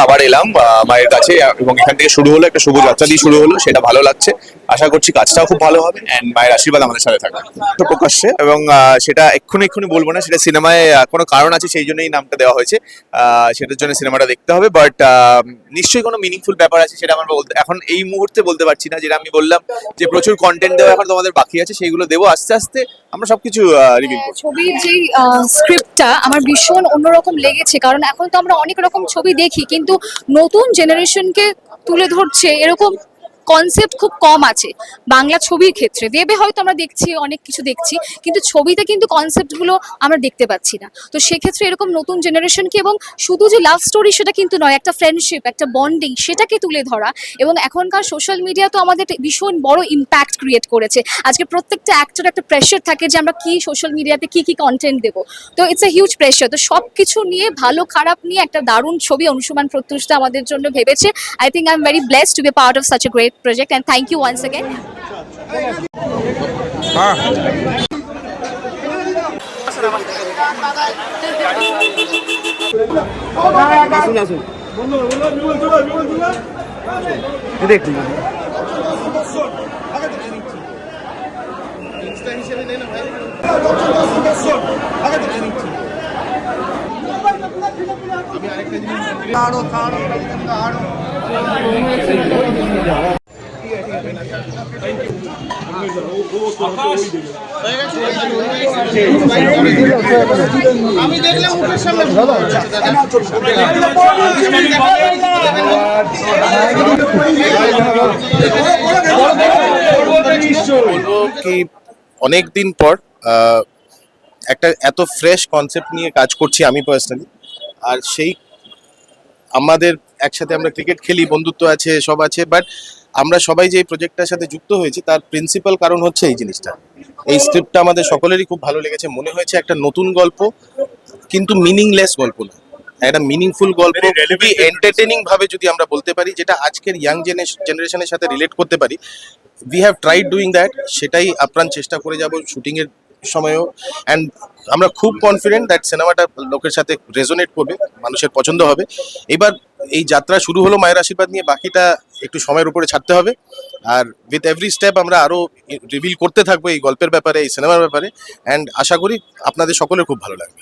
আবার এলাম মায়ের কাছে এবং এখান থেকে শুরু হলো, একটা শুভ যাত্রা দিয়ে শুরু হলো, সেটা ভালো লাগছে। আশা করছি কাজটাও খুব ভালো হবে এন্ড মায়ের আশীর্বাদ আমাদের সাথে থাকবে তো প্রকাশ্যে। এবং সেটা এক্ষুনি বলবো না, সেটা সিনেমায় কোনো কারণ আছে সেই জন্যই নামটা দেওয়া হয়েছে। সেটার জন্য সিনেমাটা দেখতে হবে, বাট নিশ্চয়ই কোনো মিনিংফুল ব্যাপার আছে, সেটা আমার বলতে এখন এই মুহূর্তে বলতে পারছি না। যেটা আমি বললাম যে প্রচুর কন্টেন্ট দেওয়া এখন তোমাদের বাকি আছে, সেইগুলো দেবো আস্তে আস্তে, আমরা সবকিছু রিভিল করবো। ছবির যে স্ক্রিপ্টটা আমার ভীষণ অন্যরকম লেগেছে, কারণ এখন তো আমরা অনেক রকম ছবি দেখি, কিন্তু নতুন জেনারেশনকে তুলে ধরছে এরকম কনসেপ্ট খুব কম আছে বাংলা ছবির ক্ষেত্রে। ওয়েবে হয়তো আমরা দেখছি, অনেক কিছু দেখছি, কিন্তু ছবিতে কিন্তু কনসেপ্টগুলো আমরা দেখতে পাচ্ছি না। তো সেক্ষেত্রে এরকম নতুন জেনারেশনকে, এবং শুধু যে লাভ স্টোরি সেটা কিন্তু নয়, একটা ফ্রেন্ডশিপ, একটা বন্ডিং, সেটাকে তুলে ধরা। এবং এখনকার সোশ্যাল মিডিয়া তো আমাদের ভীষণ বড় ইম্প্যাক্ট ক্রিয়েট করেছে। আজকে প্রত্যেকটা অ্যাক্টর একটা প্রেশার থাকে যে আমরা কি সোশ্যাল মিডিয়াতে কি কন্টেন্ট দেবো। তো ইটস এ হিউজ প্রেশার। তো সব কিছু নিয়ে, ভালো খারাপ নিয়ে একটা দারুণ ছবি অনুসুমান প্রত্যুষটা আমাদের জন্য ভেবেছে। I think I am very blessed to be part of such a great project, and thank you once again. আমি দেখলাম মুখের সামনে কি অনেকদিন পর একটা এত ফ্রেশ কনসেপ্ট নিয়ে কাজ করছি আমি পার্সোনালি। আর সেই আমাদের একসাথে আমরা ক্রিকেট খেলি, বন্ধুত্ব আছে, সব আছে, বাট আমরা সবাই যে এই প্রজেক্টটার সাথে যুক্ত হয়েছি তার প্রিন্সিপাল কারণ হচ্ছে এই জিনিসটা। এই স্ক্রিপ্টটা আমাদের সকলেরই খুব ভালো লেগেছে, মনে হয়েছে একটা নতুন গল্প, কিন্তু মিনিংলেস গল্প না, একটা মিনিংফুল গল্প, খুবই এন্টারটেনিং ভাবে যদি আমরা বলতে পারি, যেটা আজকের ইয়াং জেনারেশনের সাথে রিলেট করতে পারি। We have tried doing that, সেটাই আপ্রাণ চেষ্টা করে যাব শুটিং এর সময়ও। অ্যান্ড আমরা খুব কনফিডেন্ট দ্যাট সিনেমাটা লোকের সাথে রেজোনেট করবে, মানুষের পছন্দ হবে। এবার এই যাত্রা শুরু হলো মায়ের আশীর্বাদ নিয়ে, বাকিটা একটু সময়ের উপরে ছাড়তে হবে। আর উইথ এভরি স্টেপ আমরা আরো রিভিল করতে থাকবো এই গল্পের ব্যাপারে, এই সিনেমার ব্যাপারে, অ্যান্ড আশা করি আপনাদের সকলের খুব ভালো লাগবে।